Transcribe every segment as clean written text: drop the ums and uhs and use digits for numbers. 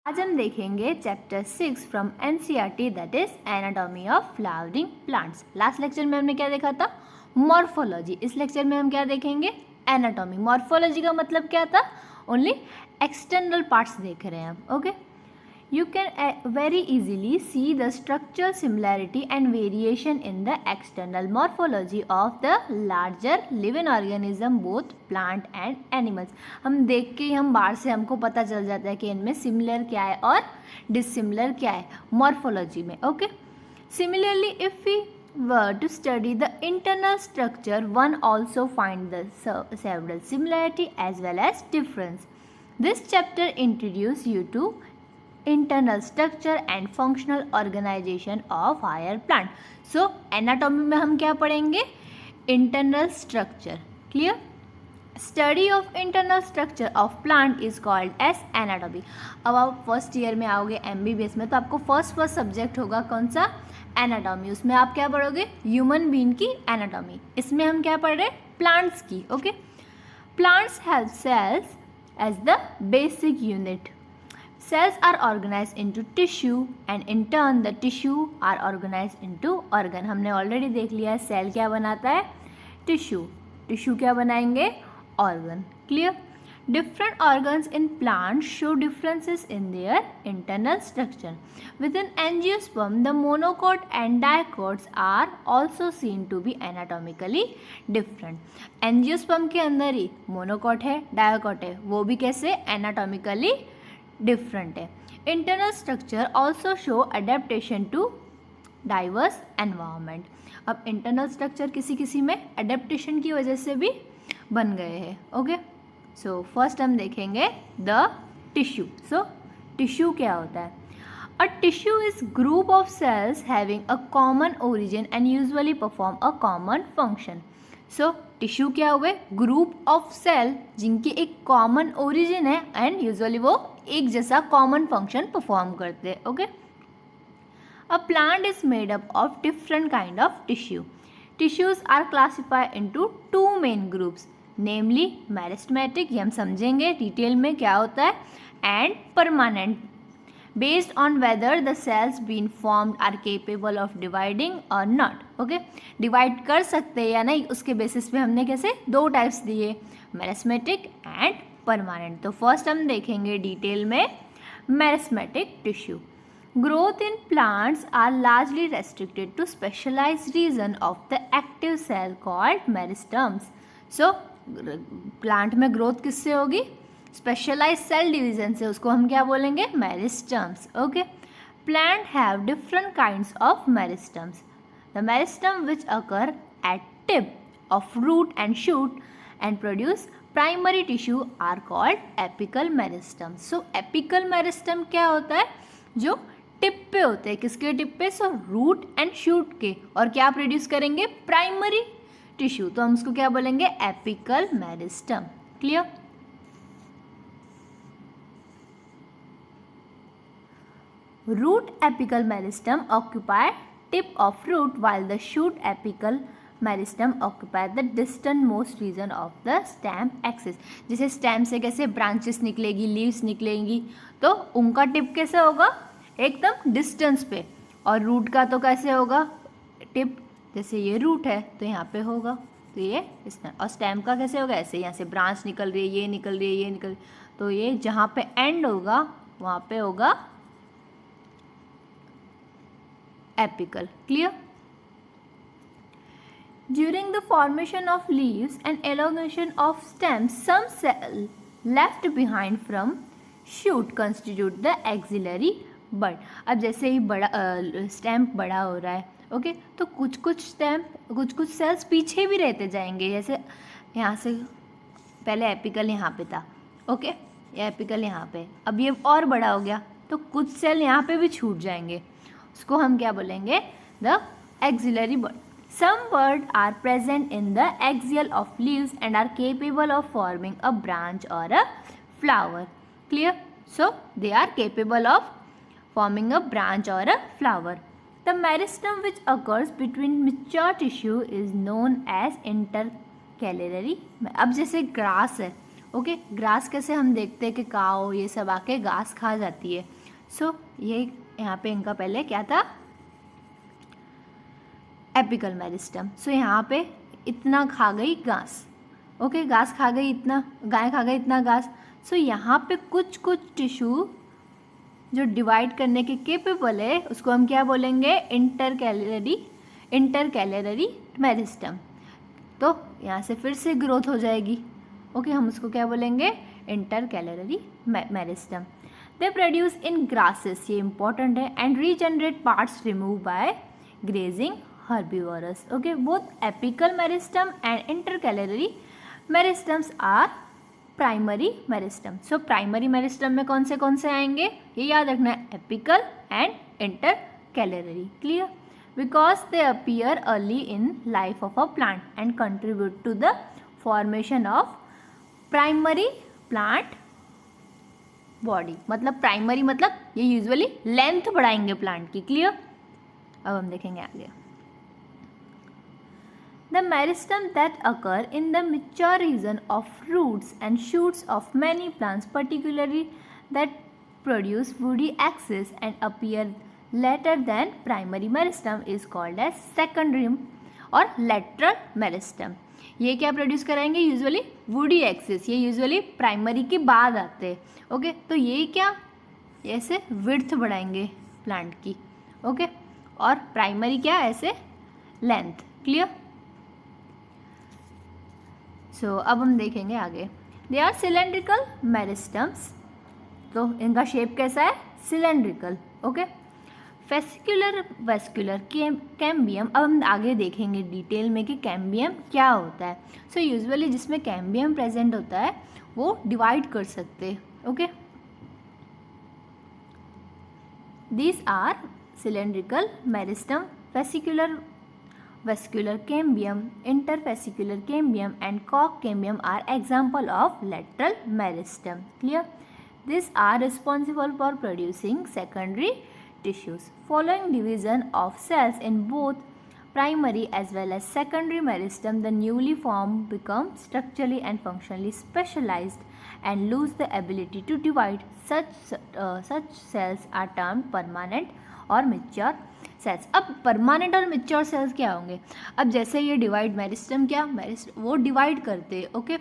आज हम देखेंगे chapter 6 from NCERT that is anatomy of flowering plants. Last lecture में हमने क्या देखा था? मॉर्फोलॉजी। इस लेक्चर में हम क्या देखेंगे? एनाटॉमी। मॉर्फोलॉजी का मतलब क्या था? ओनली एक्सटर्नल पार्ट्स देख रहे हैं हम। Okay, you can very easily see the structural similarity and variation in the external morphology of the larger living organism both plant and animals। हम देख के हम बाहर से हमको पता चल जाता है कि इनमें सिमिलर क्या है और डिसिमिलर क्या है मॉर्फोलॉजी में। Okay, similarly if we were to study the internal structure, one also find the several similarity as well as difference. This chapter introduce you to internal structure and functional organization of higher plant. So anatomy में हम क्या पढ़ेंगे? Internal structure. Clear? Study of internal structure of plant is called as anatomy. अब आप first year में आओगे MBBS में, तो आपको फर्स्ट सब्जेक्ट होगा कौन सा? एनाटॉमी। उसमें आप क्या पढ़ोगे? ह्यूमन बीइंग की एनाटॉमी। इसमें हम क्या पढ़ रहे हैं? प्लांट्स की। Okay, plants have cells as the basic unit. Cells are organized into tissue and in turn the tissue are organized into organ। हमने ऑलरेडी देख लिया है सेल क्या बनाता है? टिश्यू। टिश्यू क्या बनाएंगे? Organ. Clear? Different organs in plants show differences in their internal structure. Within angiosperm the monocot and dicots are also seen to be anatomically different. Angiosperm के अंदर ही मोनोकोट है, dicot है, वो भी कैसे? Anatomically different है। Internal structure also show adaptation to diverse environment. अब internal structure किसी किसी में अडेप्टेशन की वजह से भी बन गए हैं। ओके, सो फर्स्ट हम देखेंगे द टिश्यू। सो टिश्यू क्या होता है? A tissue is group of cells having a common origin and usually perform a common function. So tissue क्या हुए? ग्रुप ऑफ सेल जिनकी एक कॉमन ओरिजिन है एंड यूजुअली वो एक जैसा कॉमन फंक्शन परफॉर्म करते हैं। Okay, a plant is made up of different kind of tissue. Tissues are classified into two main groups, namely meristematic, ये हम समझेंगे डिटेल में क्या होता है, and permanent, based on whether the cells being formed are capable of dividing or not। Okay, divide कर सकते हैं या नहीं उसके बेसिस पे हमने कैसे दो टाइप्स दिए, मेरिस्टेमेटिक एंड परमानेंट। तो फर्स्ट हम देखेंगे डिटेल में meristematic tissue. Growth in plants are largely restricted to specialized region of the active cell called meristems. So plant में ग्रोथ किससे होगी? स्पेशलाइज सेल डिवीजन से, उसको हम क्या बोलेंगे? Meristems. Okay, plant have different kinds of meristems. The meristem which occur at tip of root and shoot and produce primary tissue are called apical meristem. So apical meristem क्या होता है? जो tip पे होते हैं। किसके टिप पे? So root and shoot के, और क्या प्रोड्यूस करेंगे? Primary tissue. तो हम उसको क्या बोलेंगे? Apical meristem. Clear? Root apical meristem occupy tip of root while the shoot apical meristem occupy the distant most region of the stem axis। जैसे स्टेम से कैसे ब्रांचेस निकलेगी, लीव्स निकलेंगी, तो उनका टिप कैसे होगा? एकदम डिस्टेंस पे। और रूट का तो कैसे होगा? टिप जैसे ये रूट है तो यहाँ पे होगा, तो ये इसमें। और स्टेम का कैसे होगा? ऐसे यहाँ से ब्रांच निकल रही है, ये निकल रही है, ये निकल, तो ये जहाँ पे एंड होगा वहाँ पे होगा apical। Clear? During the formation of leaves and elongation of stems, some cell left behind from shoot constitute the axillary bud। अब जैसे ही बड़ा स्टेम बड़ा हो रहा है, ओके, तो कुछ कुछ सेल्स पीछे भी रहते जाएंगे। जैसे यहाँ से पहले एपिकल यहाँ पे था, ओके, ये एपिकल यहाँ पे, अब ये और बड़ा हो गया तो कुछ सेल यहाँ पे भी छूट जाएंगे, उसको हम क्या बोलेंगे? The axillary bud. सम बर्ड are present in the axil of leaves and are capable of forming a branch or a flower. Clear? So they are capable of forming a branch or a flower. The meristem which occurs between mature tissue is known as intercalary. अब जैसे grass है, okay, grass कैसे हम देखते हैं कि काऊ ये सब आके घास खा जाती है। सो ये यहाँ पे इनका पहले क्या था, एपिकल मेरिस्टम। सो यहाँ पे इतना खा गई घास, ओके, घास खा गई इतना, गाय खा गई इतना घास। सो यहाँ पे कुछ कुछ टिश्यू जो डिवाइड करने के केपेबल है उसको हम क्या बोलेंगे, इंटरकैलरी मेरिस्टम। तो यहाँ से फिर से ग्रोथ हो जाएगी, ओके, हम उसको क्या बोलेंगे, intercalary meristem. They produce in grasses, ये इंपॉर्टेंट है, and regenerate parts remove by grazing herbivores. Okay, both apical meristem and intercalary meristems are primary meristem. So primary meristem में कौन से आएंगे, ये याद रखना है, apical and intercalary. Clear? Because they appear early in life of a plant and contribute to the formation of primary plant body. मतलब primary मतलब ये यूजुअली लेंथ बढ़ाएंगे प्लांट की। क्लियर? अब हम देखेंगे आगे। The meristem that occur in the mature region of roots and shoots of many plants, particularly that produce woody axis and appear later than primary meristem, is called as secondary or lateral meristem. ये क्या produce कराएंगे, usually woody axis, ये usually primary के बाद आते हैं। Okay, तो ये क्या, ऐसे विड्थ बढ़ाएंगे प्लांट की। ओके, और प्राइमरी क्या, ऐसे लेंथ। क्लियर? सो अब हम देखेंगे आगे। दे आर सिलेंड्रिकल मेरिस्टम्स, तो इनका शेप कैसा है, cylindrical. Okay, fascicular vascular cambium, अब हम आगे देखेंगे डिटेल में कि कैम्बियम क्या होता है। सो यूजुअली जिसमें कैम्बियम प्रेजेंट होता है वो डिवाइड कर सकते हैं। Okay, these are cylindrical meristem, fascicular vascular cambium, interfascicular cambium and cork cambium are example of lateral meristem. Clear? These are responsible for producing secondary tissues. Following division of cells in both primary as well as secondary meristem, the newly formed become structurally and functionally specialized and lose the ability to divide. Such cells are termed permanent or mature cells. अब permanent और mature cells क्या होंगे, अब जैसे ये divide meristem क्या, वो divide करते हैं। ओके,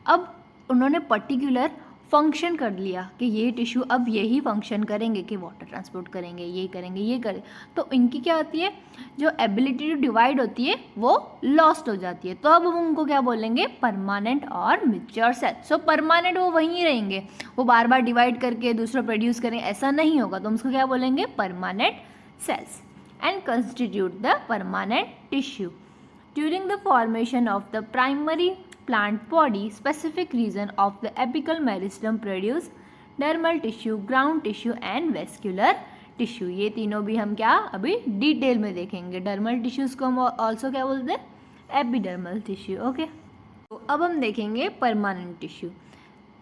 अब उन्होंने पर्टिकुलर फंक्शन कर लिया कि ये टिश्यू अब यही फंक्शन करेंगे कि वाटर ट्रांसपोर्ट करेंगे, ये करेंगे, ये करें, तो इनकी क्या होती है, जो एबिलिटी टू डिवाइड होती है वो लॉस्ट हो जाती है। तो अब हम उनको क्या बोलेंगे, परमानेंट और मेच्योर सेल्स। सो परमानेंट वो वहीं रहेंगे, वो बार बार डिवाइड करके दूसरा प्रोड्यूस करें, ऐसा नहीं होगा, तो हम उसको क्या बोलेंगे, permanent cells, and constitute the permanent tissue. During the formation of the primary plant body, specific region of the apical meristem produce dermal tissue, ground tissue and vascular tissue. ये तीनों भी हम क्या अभी डिटेल में देखेंगे। डर्मल टिश्यूज को हम ऑल्सो क्या बोलते हैं, एपिडर्मल टिश्यू। ओके, तो अब हम देखेंगे परमानेंट टिश्यू।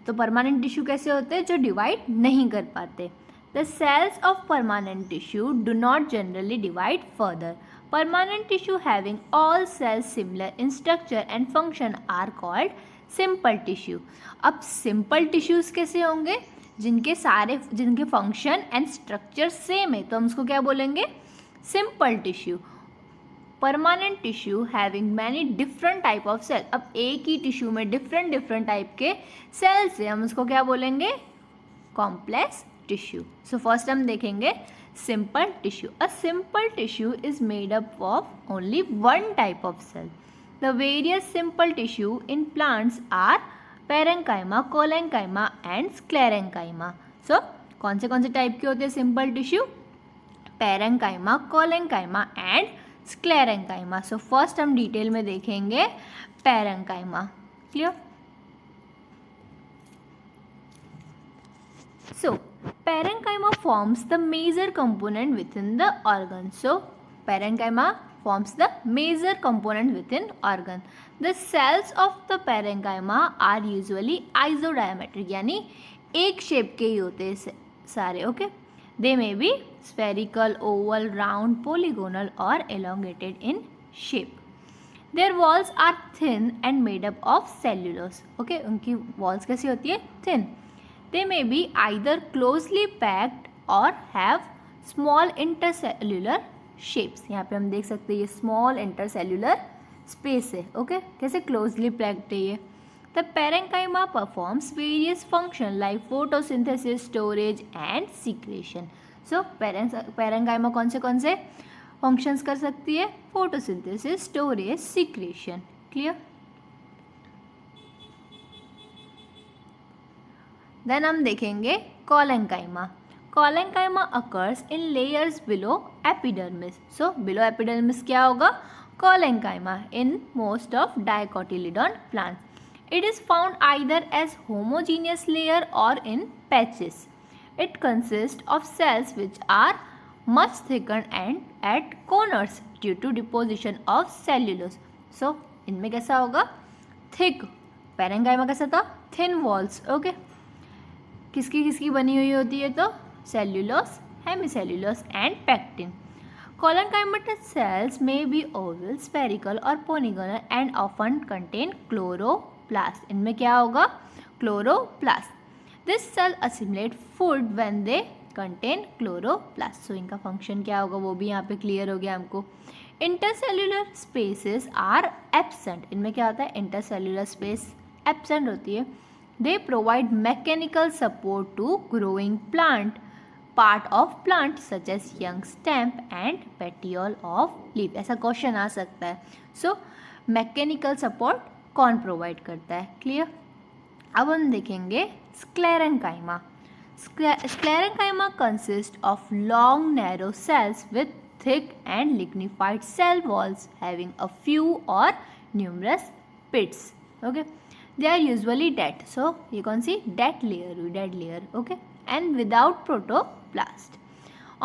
तो परमानेंट टिश्यू कैसे होते हैं, जो डिवाइड नहीं कर पाते। The cells of permanent tissue do not generally divide further. Permanent tissue having all cells similar in structure and function are called simple tissue. अब simple tissues कैसे होंगे, जिनके फंक्शन एंड स्ट्रक्चर सेम है, तो हम उसको क्या बोलेंगे, simple tissue. Permanent tissue having many different type of cell, अब एक ही टिश्यू में डिफरेंट टाइप के सेल्स है, हम उसको क्या बोलेंगे, कॉम्प्लेक्स टिश्यू। सो फर्स्ट हम देखेंगे simple tissue. A simple tissue is made up of only one type of cell. The various simple tissue in plants are parenchyma, collenchyma and sclerenchyma. So कौन से टाइप के होते हैं simple tissue, parenchyma, collenchyma and sclerenchyma. So first हम detail में देखेंगे parenchyma. Clear? So, parenchyma forms the major component within the organ. So, parenchyma forms the major component within organ. The cells of the parenchyma are usually isodiametric, यानी एक shape के ही होते हैं सारे। Okay, they may be spherical, oval, round, polygonal or elongated in shape. Their walls are thin and made up of cellulose. Okay, उनकी walls कैसी होती है? Thin. They may be either closely packed or have small intercellular shapes. यहाँ पे हम देख सकते हैं ये स्मॉल इंटरसेल्यूलर स्पेस है. ओके, कैसे क्लोजली पैक्ड है ये. The parenchyma performs various function like photosynthesis, storage and secretion. So parenchyma कौन से फंक्शंस कर सकती है? Photosynthesis, storage, secretion. Clear. Then हम देखेंगे collenchyma. Collenchyma occurs in layers below epidermis. So below epidermis क्या होगा? Collenchyma in most of dicotyledon plants. It is found either as homogeneous layer or in patches. It consists of cells which are much thickened and at corners due to deposition of cellulose. So इनमें कैसा होगा? Thick. Parenchyma कैसा था? Thin walls. Okay. किसकी बनी हुई होती है तो? Cellulose, hemicellulose and pectin. Collenchyma cells may be oval, spherical or polygonal and often contain chloroplast. इनमें क्या होगा? Chloroplast. This cell assimilate food when they contain chloroplast. So इनका function क्या होगा वो भी यहाँ पे clear हो गया हमको. Intercellular spaces are absent. इनमें क्या होता है? Intercellular space absent होती है. They provide mechanical support to growing part of plant such as young stem and petiole of leaf. ऐसा क्वेश्चन आ सकता है. सो मैकेनिकल सपोर्ट कौन प्रोवाइड करता है? क्लियर. अब हम देखेंगे sclerenchyma. Sclerenchyma consist of long narrow cells with thick and lignified cell walls having a few or numerous pits. Okay, they are usually dead. So ये कौन सी? Dead layer. Okay, and without protoplast.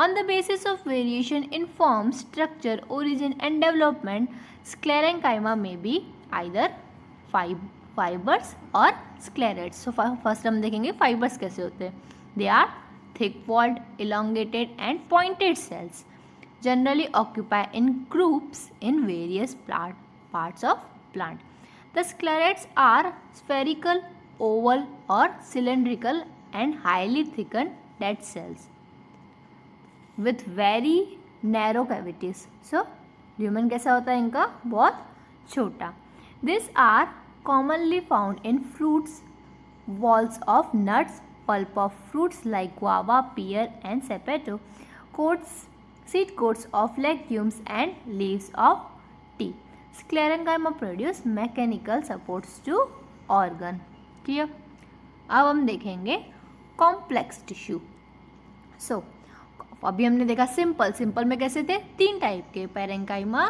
On the basis of variation in form, structure, origin and development, sclerenchyma may be either fibers or sclerates. So first हम देखेंगे fibers कैसे होते हैं. They are thick-walled, elongated and pointed cells. Generally occupy in groups in various parts of plant. The sclerates are spherical, oval or cylindrical and highly thickened dead cells with very narrow cavities. So lumen कैसा होता है इनका? बहुत छोटा. These are commonly found in fruits, walls of nuts, pulp of fruits like guava, pear and sapito, seed coats of legumes and leaves of tea. Sclerenchyma produce mechanical supports to organ. Clear. अब हम देखेंगे complex tissue. सो अभी हमने देखा simple में कैसे थे? 3 type के, parenchyma,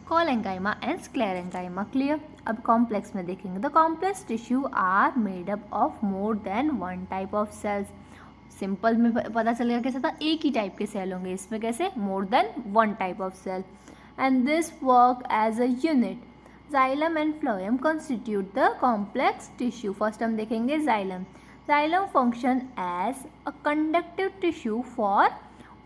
collenchyma and sclerenchyma. Clear. अब कॉम्प्लेक्स में देखेंगे. The complex tissue are made up of more than 1 type of cells. Simple में पता चलेगा कैसा था? एक ही टाइप के सेल होंगे. इसमें कैसे? More than 1 type of cell. And this work as a unit. Xylem and phloem constitute the complex tissue. First हम देखेंगे xylem. Xylem function as a conductive tissue for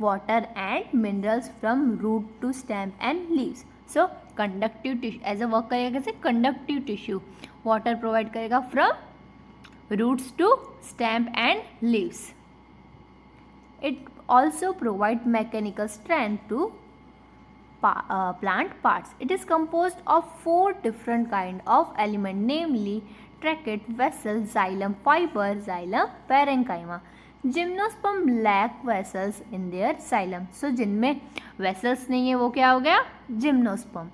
water and minerals from root to stem and leaves. So conductive tissue as a work करेगा कैसे? Conductive tissue. Water provide करेगा from roots to stem and leaves. It also provide mechanical strength to plant parts. It is composed of 4 different kind of element, namely trachea, vessel, xylem, fiber, xylem, parenchyma. Gymnosperm lack vessels in their xylem. So जिनमें vessels नहीं है वो क्या हो गया? Gymnosperm.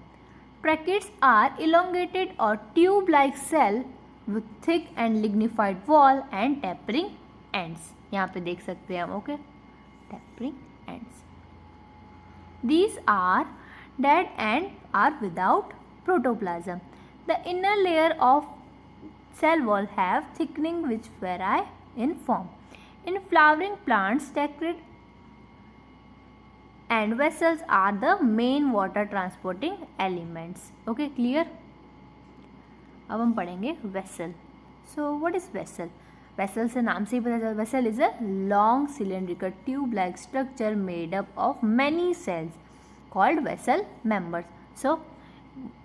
Tracheids are elongated or tube-like cell with thick and lignified wall and tapering ends. यहाँ पे देख सकते हैं हम. Okay, tapering ends. These are dead and are without protoplasm. The inner layer of cell wall have thickening which vary in form. In flowering plants, tracheids and vessels are the main water transporting elements. Okay, clear? अब हम पढ़ेंगे vessel. So what is vessel? Vessel से नाम से ही पता चलता है. Vessel is a long cylindrical tube-like structure made up of many cells called vessel members. So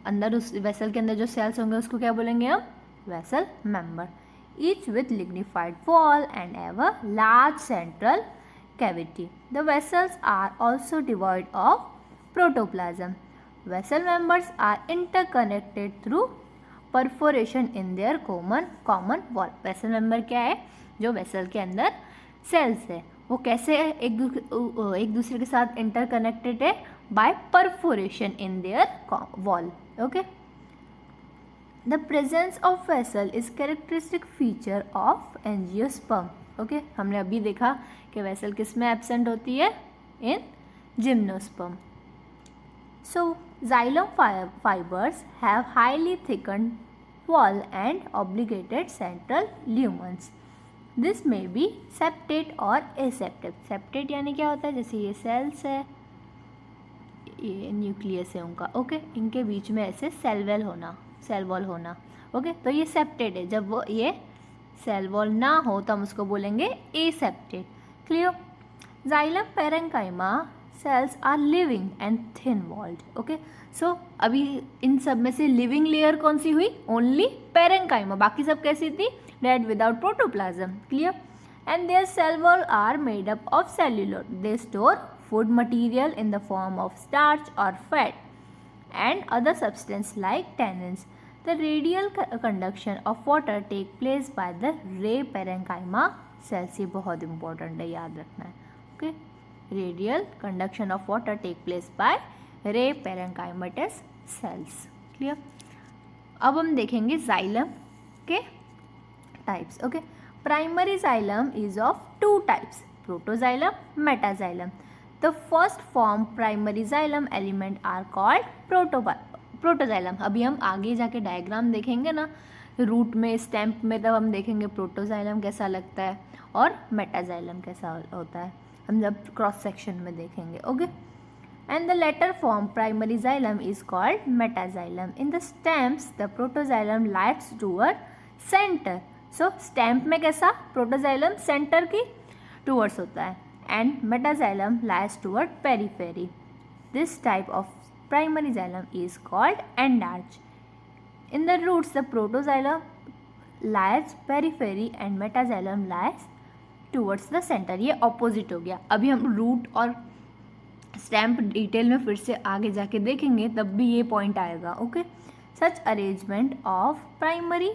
अंदर उस वेसल के अंदर जो सेल्स होंगे उसको क्या बोलेंगे हम? Vessel member. Each with lignified wall and have a large central cavity. The vessels are also devoid of protoplasm. Vessel members are interconnected through perforation in their common wall. Vessel member क्या है? जो vessel के अंदर sales है वो कैसे एक दूसरे के साथ इंटरकनेक्टेड है? By perforation in their wall. Okay. The presence of vessel is characteristic feature of angiosperm. Okay, हमने अभी देखा कि वेसल किस में एब्सेंट होती है? इन gymnosperm. So xylem fibers have highly thickened wall and obligated central lumens. This may be septate or aseptate. Septate यानी क्या होता है? जैसे ये सेल्स है, ये न्यूक्लियस है उनका. ओके, इनके बीच में ऐसे सेल वॉल होना. ओके, तो ये सेप्टेट है. जब वो ये सेल वॉल ना हो तो हम उसको बोलेंगे aseptate. Clear? Xylem parenchyma cells are living and thin walled. Okay, so अभी इन सब में से लिविंग लेयर कौन सी हुई? Only parenchyma. बाकी सब कैसी थी? Dead without protoplasm. Clear? And their cell wall are made up of cellulose. They store food material in the form of starch or fat and other substance like tannins. The radial conduction of water take place by the ray parenchyma cells. ये बहुत important है, याद रखना है. Okay, radial conduction of water take place by ray parenchymatous cells. Clear? अब हम देखेंगे xylem के types. Okay, primary xylem is of two types: protoxylem, metaxylem. The first form primary xylem element are called protoxylem. अभी हम आगे जाके diagram देखेंगे ना, रूट में, स्टेम्प में, तब हम देखेंगे प्रोटोजाइलम कैसा लगता है और मेटाजाइलम कैसा होता है, हम जब क्रॉस सेक्शन में देखेंगे. Okay. And the later form primary xylem is called metaxylem. In the stems the protoxylem lies toward centre. So stem में कैसा? प्रोटोजाइलम सेंटर की टूवर्ड्स होता है and metaxylem lies toward periphery. This type of primary xylem is called endarch. In the roots, the protoxylem lies periphery and metaxylem lies towards the center. ये opposite हो गया. अभी हम रूट और stamp detail में फिर से आगे जाके देखेंगे, तब भी ये पॉइंट आएगा. Okay. Such arrangement of primary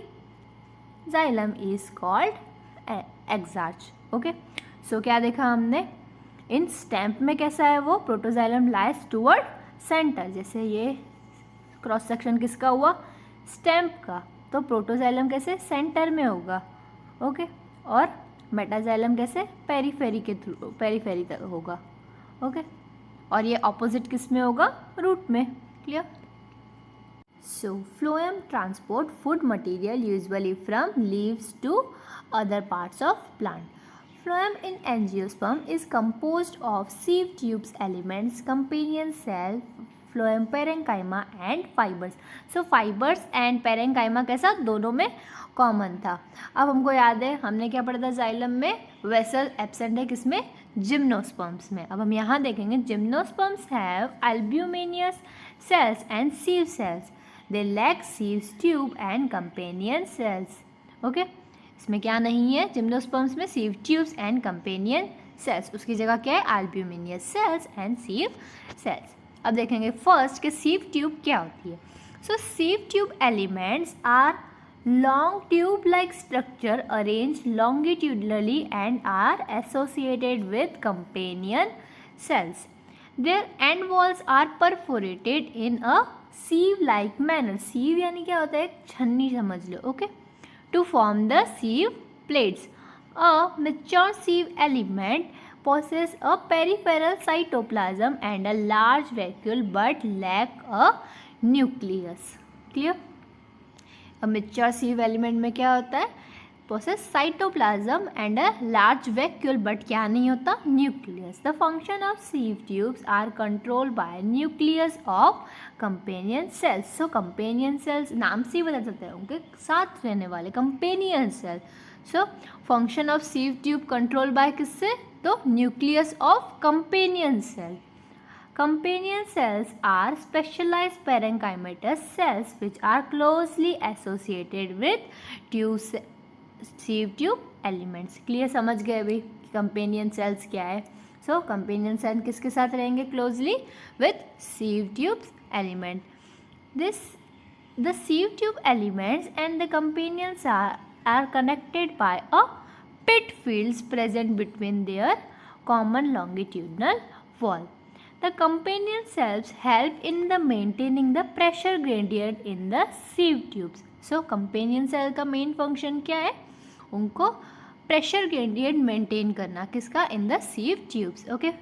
xylem is called exarch. Okay. So क्या देखा हमने? इन स्टैम्प में कैसा है वो? Protoxylem lies toward centre. जैसे ये क्रॉस सेक्शन किसका हुआ? स्टैम्प का. तो प्रोटोजाइलम कैसे? सेंटर में होगा. ओके. और मेटाजाइलम कैसे? पेरीफेरी के थ्रू, पेरीफेरी तक होगा. ओके. और ये ऑपोजिट किस में होगा? रूट में. Clear? So phloem transport food material usually from leaves to other parts of plant. Phloem in angiosperm is composed of sieve tubes elements, companion cell, phloem parenchyma and fibers. So fibers and parenchyma कैसा? दोनों में common था. अब हमको याद है हमने क्या पढ़ा था जाइलम में? वेसल एब्सेंट है किसमें? जिम्नोस्पर्म्स में. अब हम यहाँ देखेंगे gymnosperms have albuminous cells and sieve cells. They lack sieve tube and companion cells. Okay. इसमें क्या नहीं है? जिम्नोस्पर्म्स में sieve tubes and companion cells. उसकी जगह क्या है? Albuminous cells and sieve cells. अब देखेंगे फर्स्ट कि सीव ट्यूब क्या होती है. So sieve tube elements are long tube like structure arrange longitudinally and are associated with companion cells. Their end walls are perforated in a sieve like manner. Sieve यानी क्या होता है? एक छन्नी समझ लो. Okay. To form the sieve plates. A mature sieve element possesses a peripheral cytoplasm and a large vacuole but lack a nucleus. Clear? A mature sieve element में क्या होता है? possess cytoplasm and a large vacuole but क्या नहीं होता? nucleus. The function of sieve tubes are controlled by nucleus of companion cells. So companion cells नाम से ही बता सकते हैं उनके साथ रहने वाले companion cell. So function of sieve tube controlled by किससे? तो nucleus of companion cell. Companion cells are specialized parenchymatous cells which are closely associated with sieve tube elements. Clear समझ गए अभी कंपेनियन सेल्स क्या है? सो कंपेनियन सेल किसके साथ रहेंगे? Closely with sieve tube element. The sieve tube elements and the companions are connected by a pit fields present between their common longitudinal wall. The companion cells help in the maintaining the pressure gradient in the sieve tubes. So companion cell का main function क्या है? उनको pressure gradient maintain करना किसका? In the sieve tubes. Okay.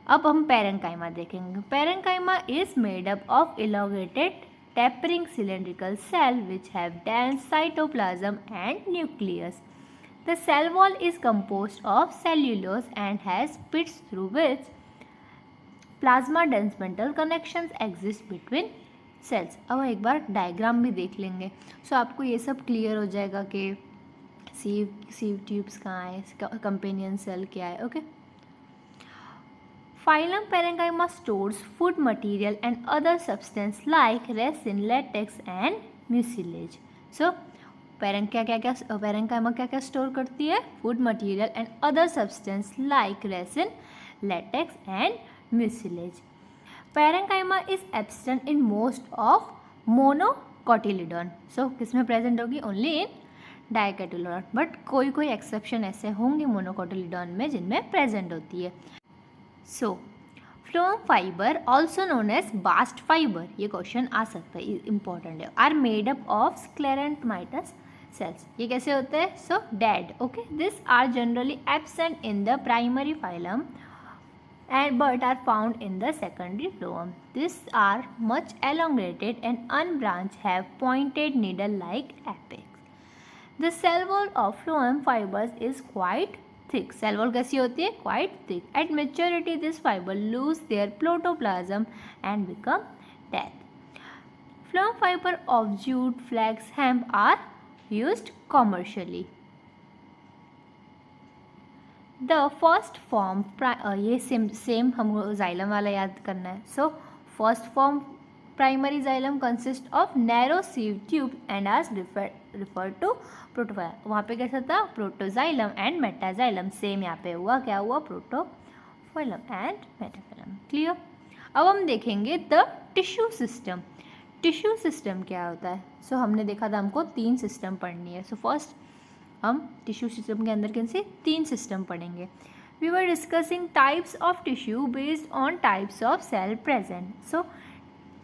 अब हम parenchyma देखेंगे. Parenchyma is made up of elongated tapering cylindrical cell which have dense cytoplasm and nucleus. The cell wall is composed of cellulose and has pits through which plasmodesmatal connections exist between cells. अब एक बार diagram भी देख लेंगे. सो आपको ये सब clear हो जाएगा कि सीव ट्यूब्स कहाँ है, कंपेनियन सेल क्या है. Okay. Phloem parenchyma stores food material and other substance like resin, latex and mucilage. So parenchyma क्या क्या स्टोर करती है? Food material and other substance like resin, latex and mucilage. Parenchyma is absent in most of monocotyledon. So किसमें present होगी? Only in dicotyledon. But कोई कोई exception ऐसे होंगे मोनोकोटिलेडॉन में जिनमें प्रेजेंट होती है. So phloem fibre also known as bast fibre, ये क्वेश्चन आ सकता है, इंपॉर्टेंट है. Are made up of sclerenchymatous cells. ये कैसे होते हैं? So dead. Okay. This are generally absent in the primary phloem but are found in the secondary phloem. These are much elongated and unbranched, have pointed needle-like apex. The cell wall of phloem fibers is quite thick. Cell wall कैसी होती है? Quite thick. At maturity, this fiber lose their protoplasm and become dead. Phloem fiber of jute, flax, hemp are used commercially. The first form ये same हमको xylem वाला याद करना है. So first form primary xylem consist of narrow sieve tube and आज refer to प्रोटोफाइलम. वहाँ पे कैसा था? Protoxylem and metaxylem. सेम यहाँ पे हुआ, क्या हुआ? प्रोटोफाइलम एंड मेटाफाइलम. क्लियर. अब हम देखेंगे the tissue system. Tissue system क्या होता है? सो हमने देखा था हमको 3 सिस्टम पढ़नी है. सो फर्स्ट हम टिश्यू सिस्टम के अंदर कैसे 3 सिस्टम पढ़ेंगे. We were discussing types of tissue based on types of cell present. So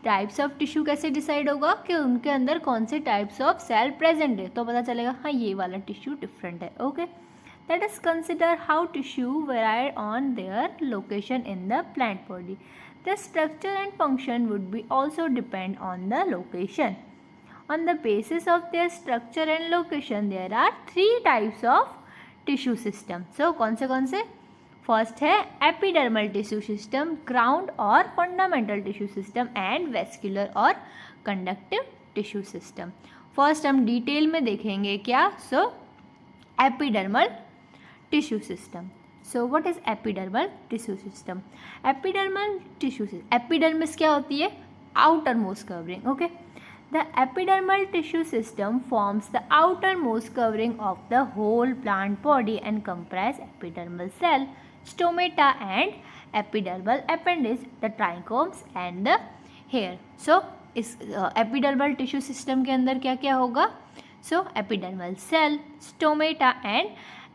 types of tissue कैसे डिसाइड होगा कि उनके अंदर कौन से टाइप्स ऑफ सेल प्रेजेंट है, तो पता चलेगा हाँ ये वाला टिश्यू डिफरेंट है. Okay. Let us consider how tissue very on their location in the plant body. The structure and function would be also depend on the location. On the basis of their structure and location, there are 3 types of tissue system. So कौन से? First है epidermal tissue system, ground or fundamental tissue system and vascular or conductive tissue system. First हम detail में देखेंगे क्या? So epidermal tissue system. So what is epidermal tissue system? Epidermal tissue system, epidermis क्या होती है? Outermost covering. Okay. The epidermal tissue system forms the outermost covering of the whole plant body and comprise epidermal cell, stomata and epidermal appendage, the trichomes and the hair. So इस epidermal tissue system के अंदर क्या क्या होगा? So epidermal cell, stomata and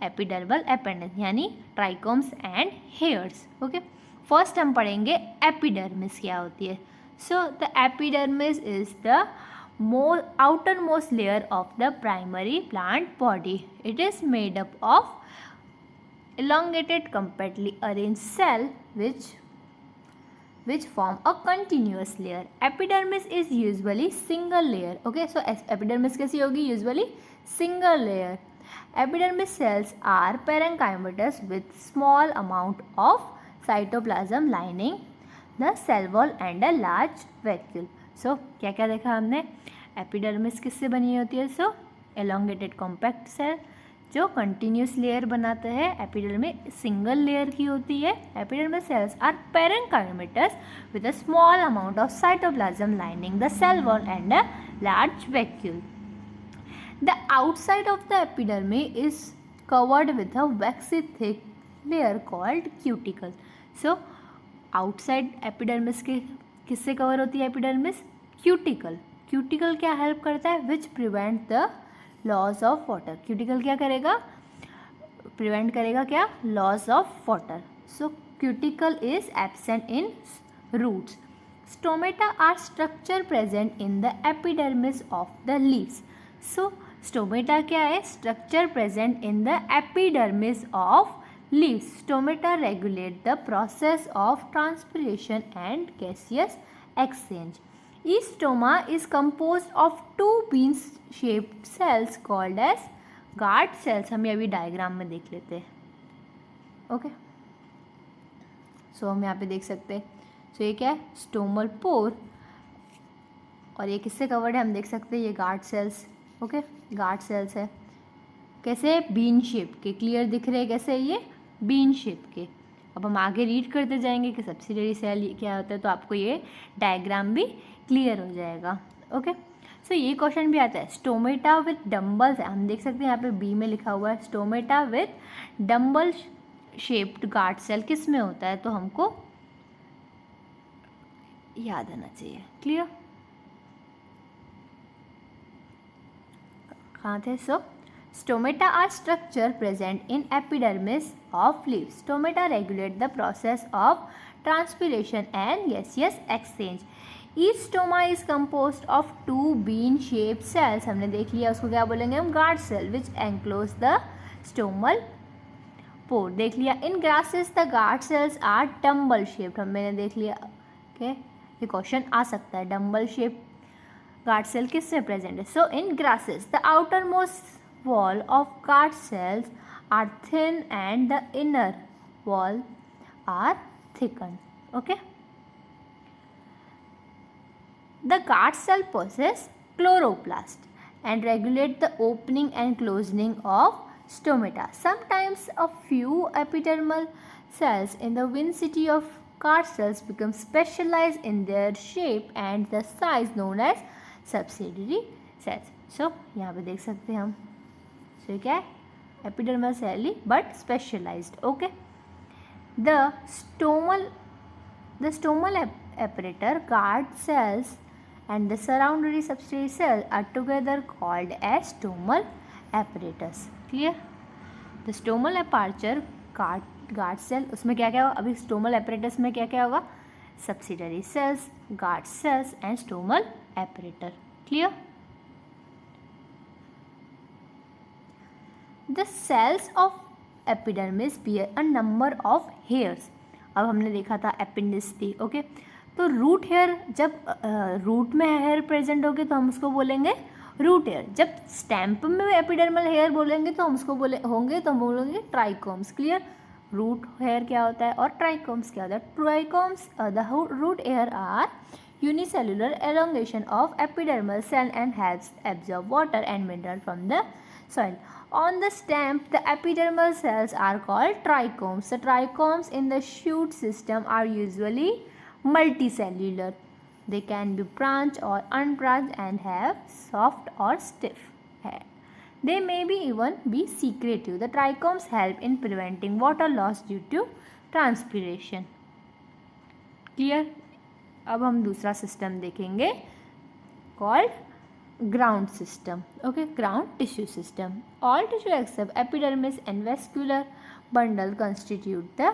epidermal appendage यानी trichomes and hairs. Okay. First हम पढ़ेंगे epidermis क्या होती है. So the epidermis is the outermost layer of the primary plant body. It is made up of elongated compactly arranged cell which form a continuous layer. Epidermis is usually single layer. Okay, so epidermis कैसी होगी? Usually single layer. Epidermis cells are parenchymatous with small amount of cytoplasm lining the cell wall and a large vacuole. सो क्या क्या देखा हमने? Epidermis किससे बनी होती है? सो एलोंगेटेड कॉम्पैक्ट सेल जो कंटिन्यूस लेयर बनाते हैं। एपिडर्मिस सिंगल लेयर की होती है। Epidermal cells are parenchymatous with a small amount of cytoplasm lining the cell wall and a large vacuole. The outside of the epidermis is covered with a waxy thick layer called cuticle. So outside epidermis के किससे cover होती है epidermis? Cuticle. Cuticle क्या help करता है? Which prevent the loss of water. Cuticle क्या करेगा? Prevent करेगा क्या? Loss of water. So cuticle is absent in roots. Stomata are structure present in the epidermis of the leaves. So stomata क्या है? Structure present in the epidermis of leaves. Stomata regulate the process of transpiration and gaseous exchange. Each stoma is composed of 2 bean shaped cells called as guard cells. हम ये अभी diagram में देख लेते हैं। Okay, सो हम यहाँ पे देख सकते हैं। सो ये क्या है? स्टोमल पोर। और ये किससे कवर्ड है? हम देख सकते हैं ये guard cells. Okay, guard cells है। कैसे? बीन शेप के। क्लियर दिख रहे हैं कैसे? ये बीन शेप के। अब हम आगे रीड करते जाएंगे कि सब्सिडरी सेल क्या होता है, तो आपको ये डायग्राम भी क्लियर हो जाएगा। ओके, सो ये क्वेश्चन भी आता है। स्टोमेटा विथ डम्बल्स है। हम देख सकते हैं यहाँ पे बी में लिखा हुआ है stomata with dumbbell shaped guard cell किस में होता है, तो हमको याद आना चाहिए। क्लियर? कहाँ थे? So stomata are structure present in epidermis of leaves. Stomata regulate the process of transpiration and gaseous exchange. Each stoma is composed of 2 bean shaped cells. हमने देख लिया, उसको क्या बोलेंगे हम? Guard cell which enclose the stomal pore. देख लिया। In grasses the guard cells are dumbbell shaped. मैंने देख लिया। ओके, ये क्वेश्चन आ सकता है। डम्बल शेप गार्ड सेल किससे प्रेजेंट है? So in grasses the outer most wall of guard cells are thin and the inner wall are thickened. Okay, the guard cell possess chloroplast and regulate the opening and closing of stomata. Sometimes a few epidermal cells in the vicinity of guard cells become specialized in their shape and the size, known as subsidiary cells. So यहाँ पे देख सकते हैं हम। तो क्या है? Epidermal cell but specialised. Okay, the stomal apparatus, guard cells and the surrounding substrate cell are together called as stomal apparatus. Clear? The stomal aperture guard cell, उसमें क्या क्या होगा? अभी stomal apparatus में क्या क्या होगा? Subsidiary cells, guard cells and stomal apparatus. Clear? The cells of epidermis bear a number of hairs. अब हमने देखा था अपेंडिक्स थी। ओके, तो रूट हेयर, जब रूट में हेयर प्रेजेंट होगे तो हम उसको बोलेंगे रूट हेयर। जब स्टैम्प में एपिडर्मल हेयर बोलेंगे तो हम उसको होंगे तो हम बोलेंगे ट्राइकोम्स। क्लियर? रूट हेयर क्या होता है और ट्राइकोम्स क्या होता है? Trichomes the root hair are unicellular elongation of epidermal cell and helps absorb water and mineral from the soil. On the stem, the epidermal cells are called trichomes. The trichomes in the shoot system are usually multicellular. They can be branched or unbranched and have soft or stiff hair. They may even be secretive. The trichomes help in preventing water loss due to transpiration. Clear? अब हम दूसरा system देखेंगे called ground system. Okay, ground tissue system. All tissue except epidermis and vascular bundle constitute the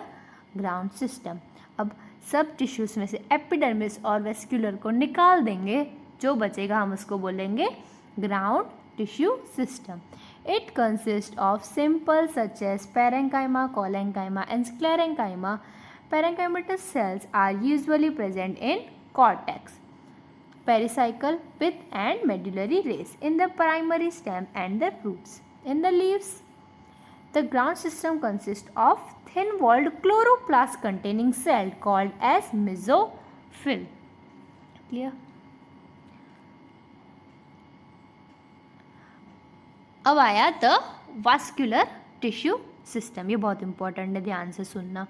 ground system. अब सब tissues में से epidermis और vascular को निकाल देंगे, जो बचेगा हम उसको बोलेंगे ground tissue system. It consists of simple such as parenchyma, collenchyma and sclerenchyma. Parenchymatous cells are usually present in cortex, pericycle, pith and medullary rays, in the primary stem and the roots. In the leaves, the ground system consists of thin-walled chloroplast containing cell called as mesophyll. Clear? अब आया the vascular tissue system, ये बहुत important है, ध्यान से सुनना।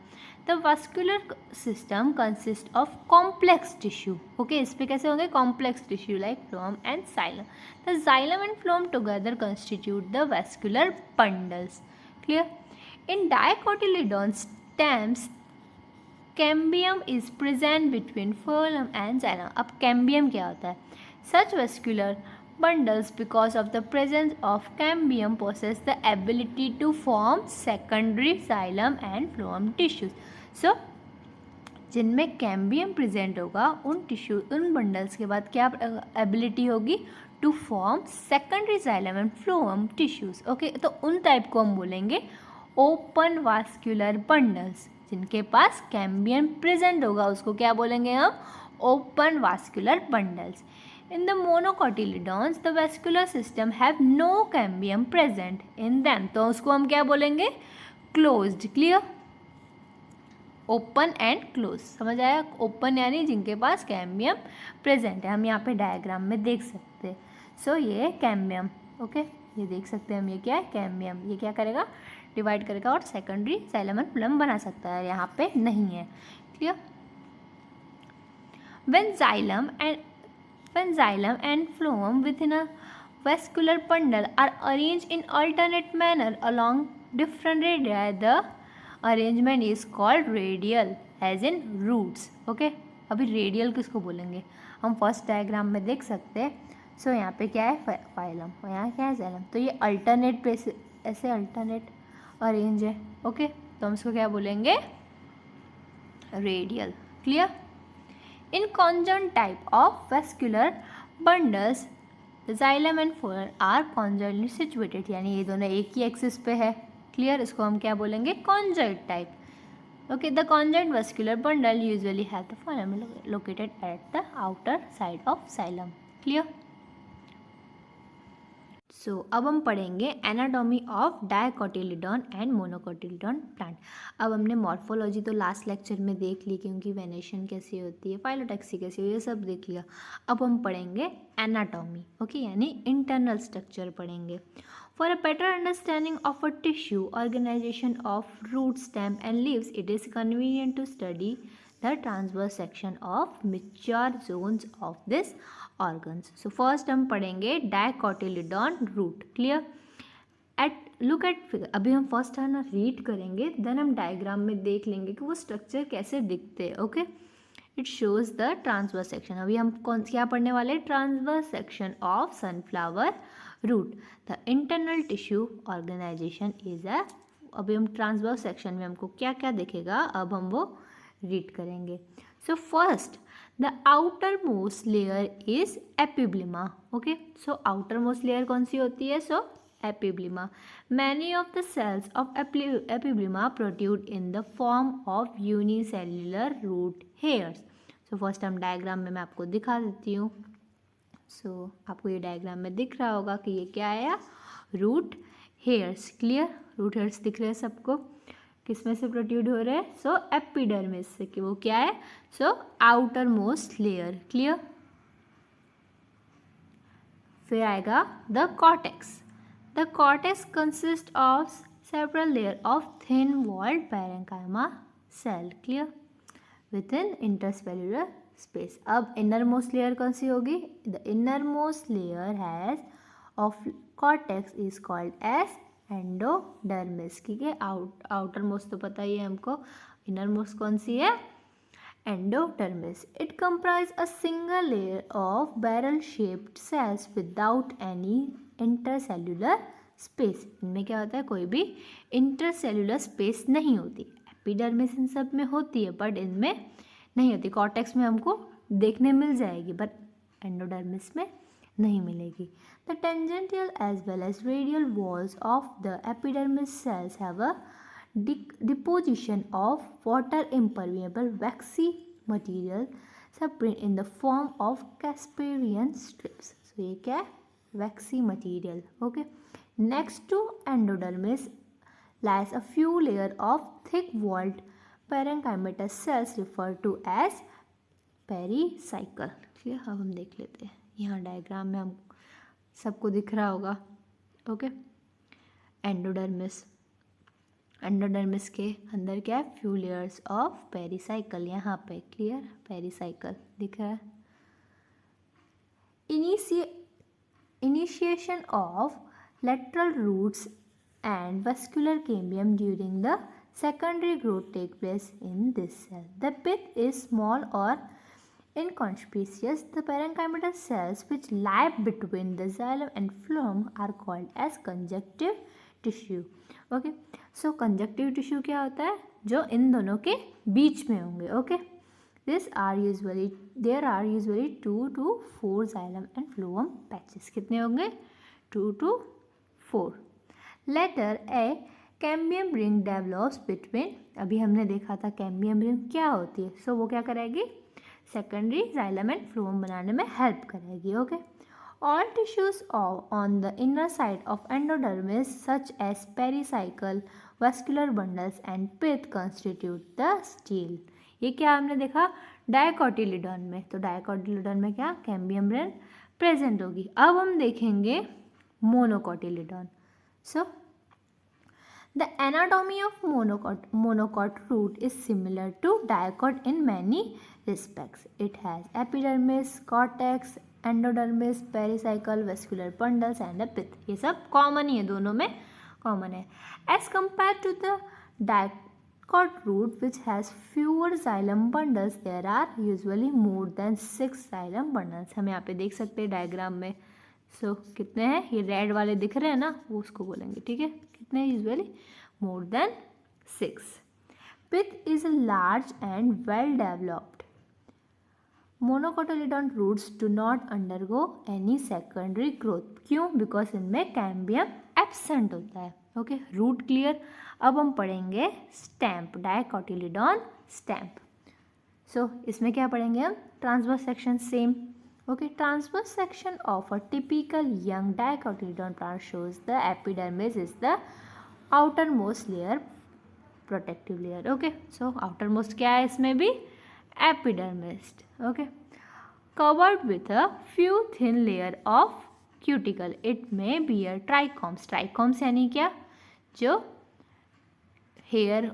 The vascular system consist of complex tissue, okay, इस पे कैसे होंगे, complex tissue like phloem and xylem. The xylem and phloem together constitute the vascular bundles, clear. In dicotyledon stems cambium is present between phloem and xylem. अब cambium क्या होता है, such vascular bundles because of the presence of cambium possess the ability to form secondary xylem and phloem tissues. So जिनमें cambium present होगा उन bundles के बाद क्या एबिलिटी होगी, to form secondary xylem and phloem tissues, okay. तो उन type को हम बोलेंगे ओपन वास्कुलर बंडल्स, जिनके पास कैम्बियम प्रेजेंट होगा उसको क्या बोलेंगे हम, open vascular bundles. In the monocotyledons, the vascular system have no cambium present in them. तो उसको हम क्या बोलेंगे, closed, clear, open and closed, समझ आया। open यानी जिनके पास कैम्बियम प्रेजेंट है, हम यहाँ पे डायग्राम में देख सकते हैं। सो ये कैम्बियम, ओके, ये देख सकते हैं हम, ये क्या है, कैम्बियम, ये क्या करेगा, डिवाइड करेगा और सेकेंडरी जाइलम एंड फ्लोएम बना सकता है, यहाँ पे नहीं है, clear. When xylem and phloem within a vascular bundle are arranged in alternate manner along different radii, the arrangement is called radial, as in roots, okay। अभी रेडियल किसको बोलेंगे, हम फर्स्ट डायग्राम में देख सकते हैं। सो यहाँ पे क्या है, फाइलम, और यहाँ क्या है, जाइलम। तो ये अल्टरनेट पे ऐसे अल्टरनेट अरेंज है, ओके, तो हम इसको क्या बोलेंगे, radial, clear. In conjoint type of vascular bundles, the xylem and phloem are conjointly situated, यानी ये दोनों एक ही एक्सिस पे है, क्लियर। इसको हम क्या बोलेंगे, conjoint type, okay। The conjoint vascular bundle usually have the phloem located at the outer side of xylem, clear। सो अब हम पढ़ेंगे एनाटॉमी ऑफ डायकोटिलीडॉन एंड मोनोकोटिलीडॉन प्लांट। अब हमने मॉर्फोलॉजी तो लास्ट लेक्चर में देख ली, क्योंकि वेनेशन कैसी होती है, फाइलोटैक्सी कैसी होती है, ये सब देख लिया। अब हम पढ़ेंगे एनाटॉमी, ओके, यानी इंटरनल स्ट्रक्चर पढ़ेंगे। For a better understanding of a tissue organisation of root, stem and leaves, it is convenient to study the transverse section of mature zones of this organs. So first हम पढ़ेंगे dicotyledon root, clear। look at figure, अभी हम first है ना read करेंगे, then हम diagram में देख लेंगे कि वो स्ट्रक्चर कैसे दिखते हैं, okay. It shows the transverse section. अभी हम क्या पढ़ने वाले हैं, transverse section of sunflower root. The internal tissue organisation is a, अभी हम ट्रांसवर्स सेक्शन में हमको क्या क्या दिखेगा, अब हम वो रीड करेंगे। So first the outer most layer is epiblema, okay. So outer most layer कौन सी होती है, so epiblema. Many of the cells of epiblema protrude in the form of unicellular root hairs. So first हम diagram में मैं आपको दिखा देती हूँ। सो आपको ये डायग्राम में दिख रहा होगा कि ये क्या है, root hairs, clear. Root hairs दिख रहे हैं सबको, किस में से प्रोट्रूड हो रहे हैं, सो एपिडर्मिस से, कि वो क्या है, so outer most layer, clear. फिर आएगा the cortex. The cortex consist of several layer of thin walled parenchyma cell, clear, with in intercellular space. अब इनर मोस्ट लेयर कौन सी होगी, the innermost layer has of cortex is called as endodermis, ठीक है। Outer most तो पता ही है हमको, इनर मोस्ट कौन सी है, endodermis. It comprise a single layer of barrel shaped cells without any intercellular space. इनमें क्या होता है, कोई भी इंटरसेल्युलर स्पेस नहीं होती। एपिडर्मिस इन सब में होती है बट इनमें नहीं होती। कॉर्टेक्स में हमको देखने मिल जाएगी बट एंडोडर्मिस में नहीं मिलेगी। The tangential as well as radial walls of the epidermis cells have a deposition of water impermeable waxy material subprint in the form of Casparian strips. So ये क्या है, waxy material, okay। Next to endodermis lies a few layer of thick walled parenchymatous cells referred to as pericycle, ठीक है। अब हम देख लेते हैं, यहाँ डायग्राम में हम सबको दिख रहा होगा, ओके। एंडोडर्मिस, एंडोडर्मिस के अंदर क्या है, फ्यू लेयर्स ऑफ पेरिसाइकल, यहाँ पे क्लियर, पेरिसाइकल दिख रहा है। Initiation of lateral roots and vascular cambium during the secondary growth take place in this cell. The pith is small or inconspicuous. The parenchymatous cells which lie between the xylem and phloem are called as conjunctive tissue. Okay, so conjunctive tissue क्या होता है, जो इन दोनों के बीच में होंगे. Okay, there are usually 2 to 4 xylem and phloem patches. कितने होंगे, 2 to 4. Later a cambium ring develops between, अभी हमने देखा था cambium ring क्या होती है, so वो क्या करेगी, सेकेंडरी xylem and phloem बनाने में हेल्प करेगी. Okay, all tissues on the inner side of endodermis such as pericycle, vascular bundles and pith constitute the stele. ये क्या हमने देखा डायकोटिलिडॉन में, तो डायकोटिलिडॉन में क्या कैम्बियम रिंग प्रेजेंट होगी. अब हम देखेंगे monocotyledon. So the anatomy of monocot root is similar to dicot in many respects. It has epidermis, cortex, endodermis, pericycle, vascular bundles and a pith. ये सब कॉमन ही है, दोनों में कॉमन है. As compared to the dicot root which has fewer xylem bundles, there are usually more than 6 xylem bundles. हम यहाँ पे देख सकते हैं डायग्राम में. सो कितने हैं, ये रेड वाले दिख रहे हैं ना, वो उसको बोलेंगे. ठीक है, कितने हैं, usually more than 6. Pith is large and well developed. Monocotyledon roots do not undergo any secondary growth. क्यों, बिकॉज इनमें कैम्बियम एब्सेंट होता है. Okay, root clear. अब हम पढ़ेंगे स्टैम्प, डायकोटिलिडॉन स्टैम्प. सो इसमें क्या पढ़ेंगे हम, transverse section same. Okay, transverse section of a typical young dicotyledon plant shows the epidermis is the outer most layer, protective layer. Okay, so outer most क्या है इसमें भी, epidermis. Okay, covered with a few thin layer of cuticle. It may bear trichomes. Trichomes यानी क्या, जो hair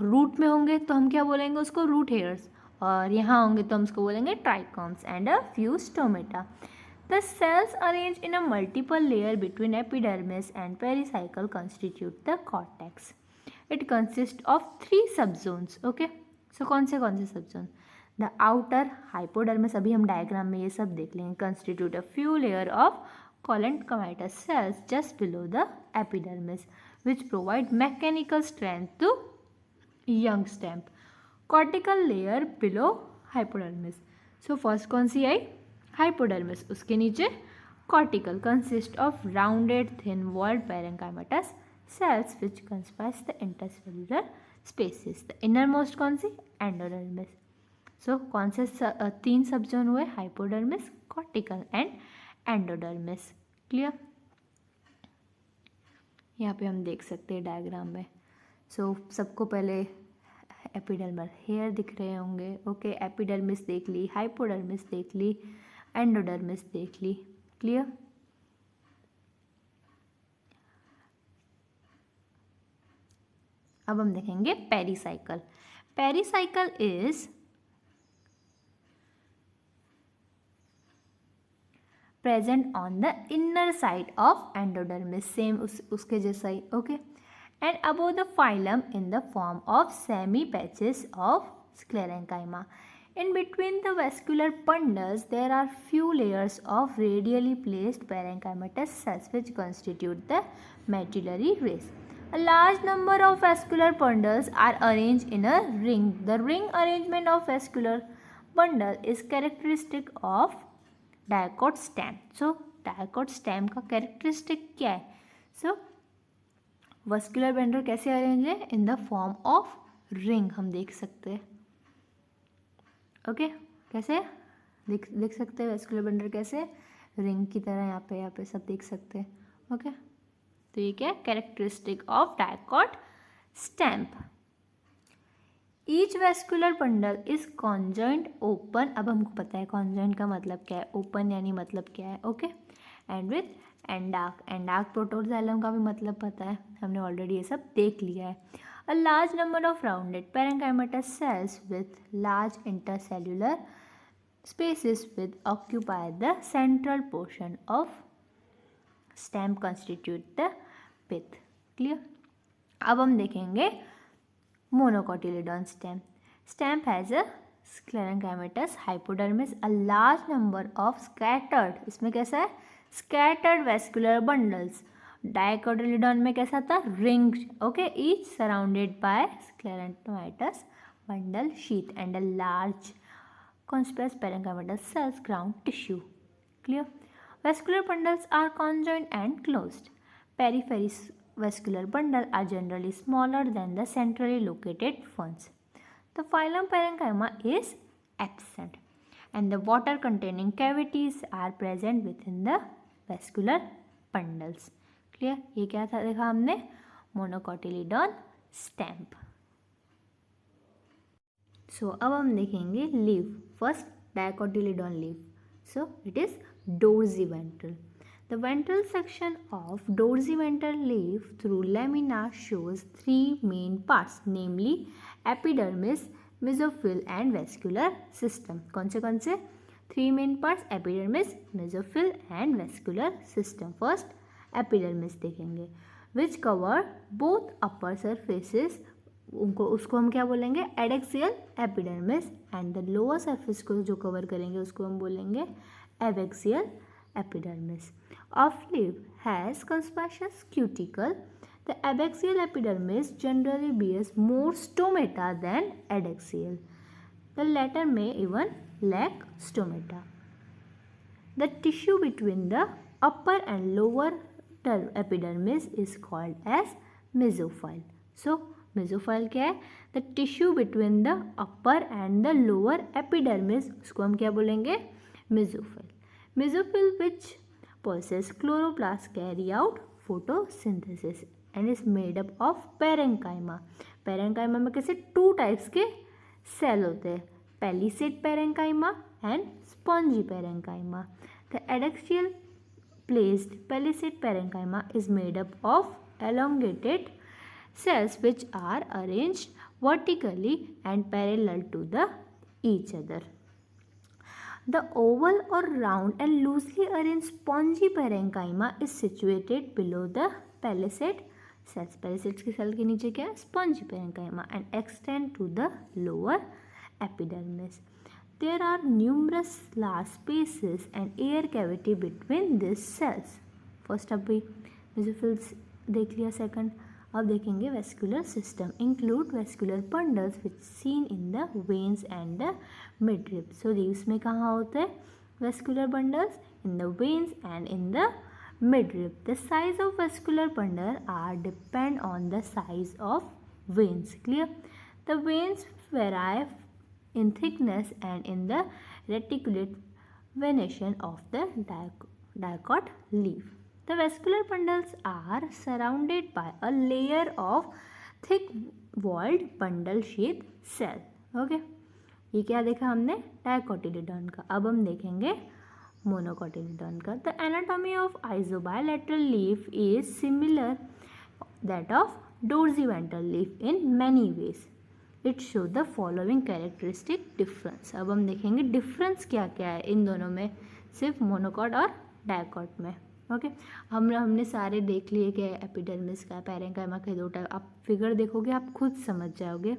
root में होंगे तो हम क्या बोलेंगे उसको, रूट हेयर्स, और यहाँ होंगे तो हम उसको बोलेंगे trichomes. And a few stomata. The cells arrange in a multiple layer between epidermis and pericycle constitute the cortex. It consist of 3 subzones. Okay, so कौन से सबजोन, द आउटर हाइपोडर्मिस, अभी हम डायग्राम में ये सब देख लेंगे, constitute a few layer of collencomatous cells just below the epidermis which provide mechanical strength to young stem. Cortical layer below hypodermis. So first कौन सी आई, hypodermis, उसके नीचे cortical consist of rounded thin walled parenchymatous cells which comprise the intercellular spaces. The innermost कौन सी, endodermis. So कौन से 3 सबजोन हुए, hypodermis, cortical and endodermis. Clear, यहाँ पे हम देख सकते हैं डायग्राम में. सो सबको पहले एपिडर्मल हेयर दिख रहे होंगे. ओके, एपिडर्मिस देख ली, हाइपोडर्मिस देख ली, एंडोडर्मिस देख ली. क्लियर, अब हम देखेंगे pericycle. Pericycle is present on the inner side of endodermis, same उसके जैसा ही. Okay, and above the phylum in the form of semi patches of sclerenchyma. In between the vascular bundles there are few layers of radially placed parenchymatous cells which constitute the medullary race. A large number of vascular bundles are arranged in a ring. The ring arrangement of vascular bundle is characteristic of dicot stem. So dicot stem का characteristic क्या है, so vascular bundle कैसे arrange है, in the form of ring. हम देख सकते हैं. Okay, कैसे देख सकते हैं वस्कुलर बंडल कैसे, रिंग की तरह, यहाँ पे सब देख सकते हैं. ओके, तो ये क्या, characteristic of dicot stamp. Each vascular bundle is conjoint open. अब हमको पता है कॉन्जॉइंट का मतलब क्या है, ओपन यानी मतलब क्या है. Okay, and with एंडार्क। एंडार्क प्रोटोक्साइलम का भी मतलब पता है, हमने ऑलरेडी ये सब देख लिया है। A large number of rounded parenchymatous sales with large intercellular spaces with occupy the central portion of stem constitute the pith। Clear. अब हम देखेंगे monocotyledon stem. Stem has a sclerenchymatous hypodermis, a large number of scattered, इसमें कैसा है scattered vascular bundles। डायकोटिलीडॉन में कैसा था rings, okay, each surrounded by sclerenchymatous bundle sheath and a large conspicuous parenchymatous cells ground tissue। Clear? Vascular bundles are conjoined and closed। Periphery vascular bundle are generally smaller than the centrally located ones। The phylum Parenchyma is absent and the water containing cavities are present within the vascular bundles। Clear? ये क्या था देखा हमने मोनोकोटिलीडॉन stamp. सो अब हम देखेंगे leaf. First dicotyledon leaf. So it is dorsiventral. The ventral section of dorsiventral leaf through lamina shows 3 main parts, namely epidermis, mesophyll and vascular system. कौन से 3 main parts? Epidermis, mesophyll and vascular system. First epidermis देखेंगे, which cover both upper surfaces, उसको हम क्या बोलेंगे adaxial epidermis, and the lower surface को जो cover करेंगे उसको हम बोलेंगे abaxial epidermis. Of leaf has कंस्पाशियस cuticle. The abaxial epidermis generally bears more stomata than adaxial. The latter may even lack stomata. The tissue between the upper and lower epidermis is called as mesophyll. So mesophyll क्या है? The tissue between the upper and the lower epidermis, उसको हम क्या बोलेंगे mesophyll. Mesophyll which possess chloroplast carry out photosynthesis and is made up of parenchyma. Parenchyma में कैसे 2 types के cell होते हैं, palisade parenchyma and spongy parenchyma. The adaxial placed palisade parenchyma is made up of elongated cells which are arranged vertically and parallel to the each other. The oval or round and loosely arranged spongy parenchyma is situated below the palisade cells. Palisades के cell के नीचे क्या है? Spongy parenchyma and extend to the lower epidermis. There are numerous large spaces and air cavity between these cells. First अभी mesophiles देख लिया। Second अब देखेंगे vascular system. Include vascular bundles which seen in the veins and the midrib. So leaves में कहाँ होते हैं vascular bundles? In the veins and in the midrib. The size of vascular bundle are depend on the size of veins. Clear? The veins vary in thickness and in the reticulate venation of the dicot leaf. The vascular bundles are surrounded by a layer of thick walled bundle sheath cell. Okay? ये क्या देखा हमने डायकोटिलीडॉन का। अब हम देखेंगे मोनोकोटिलीडॉन का। The anatomy of isobilateral leaf is similar that of dorsiventral leaf in many ways. It show the following characteristic difference. अब हम देखेंगे डिफरेंस क्या क्या है इन दोनों में, सिर्फ मोनोकॉट और डायकॉट में। ओके हमने सारे देख लिए कि एपिडर्मिस का, पैरेंकाइमा के 2 टाइप। आप फिगर देखोगे आप खुद समझ जाओगे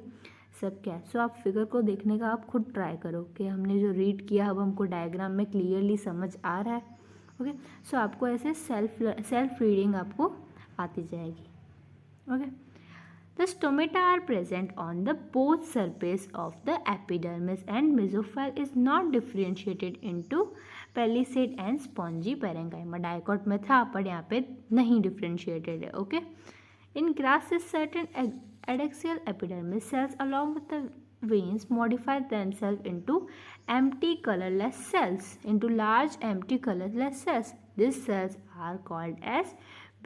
सब क्या है। सो आप फिगर को देखने का आप खुद ट्राई करो कि हमने जो रीड किया अब हमको डायग्राम में क्लियरली समझ आ रहा है। ओके सो आपको ऐसे सेल्फ रीडिंग आपको आती जाएगी। Okay the stomata are present on the both surface of the epidermis and mesophyll is not differentiated into palisade and spongy parenchyma. Dicot में था पर यहाँ पे नहीं डिफ्रेंशिएटेड है। Okay in grasses certain adaxial epidermis cells along with the veins modify themselves into empty colorless cells, into large empty colorless cells. These cells are called as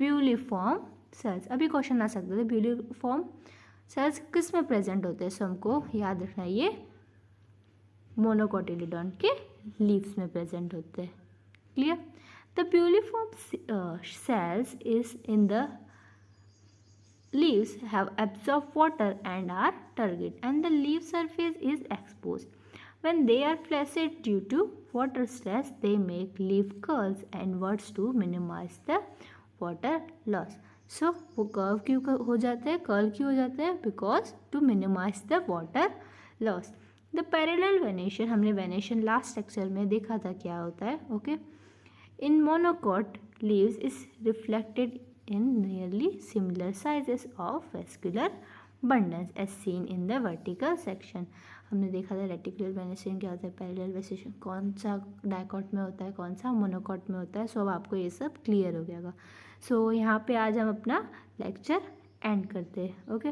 buliform cells. अभी question आ सकते थे buliform cells किस में present होते हैं, सो हमको याद रखना है ये मोनोकोटिलीडॉन के लीव्स में प्रेजेंट होते हैं। Clear? The puliform cells is in the leaves have absorbed water and are turgid, and the leaf surface is exposed. When they are flaccid due to water stress, they make leaf curls inwards to minimize the water loss. So वो curve क्यों हो जाते हैं, curl क्यों हो जाते हैं? Because to minimise the water loss. The parallel venation, हमने वेनेशन लास्ट लेक्चर में देखा था क्या होता है. Okay, in monocot leaves is reflected in nearly similar sizes of vascular bundles as seen in the vertical section. हमने देखा था रेटिकुलर वेनेशन क्या होता है, पैरेलल वेनेशन कौन सा डाइकॉट में होता है, कौन सा मोनोकॉट में होता है. सो अब आपको ये सब क्लियर हो गया होगा. सो यहाँ पे आज हम अपना लेक्चर एंड करते हैं. ओके.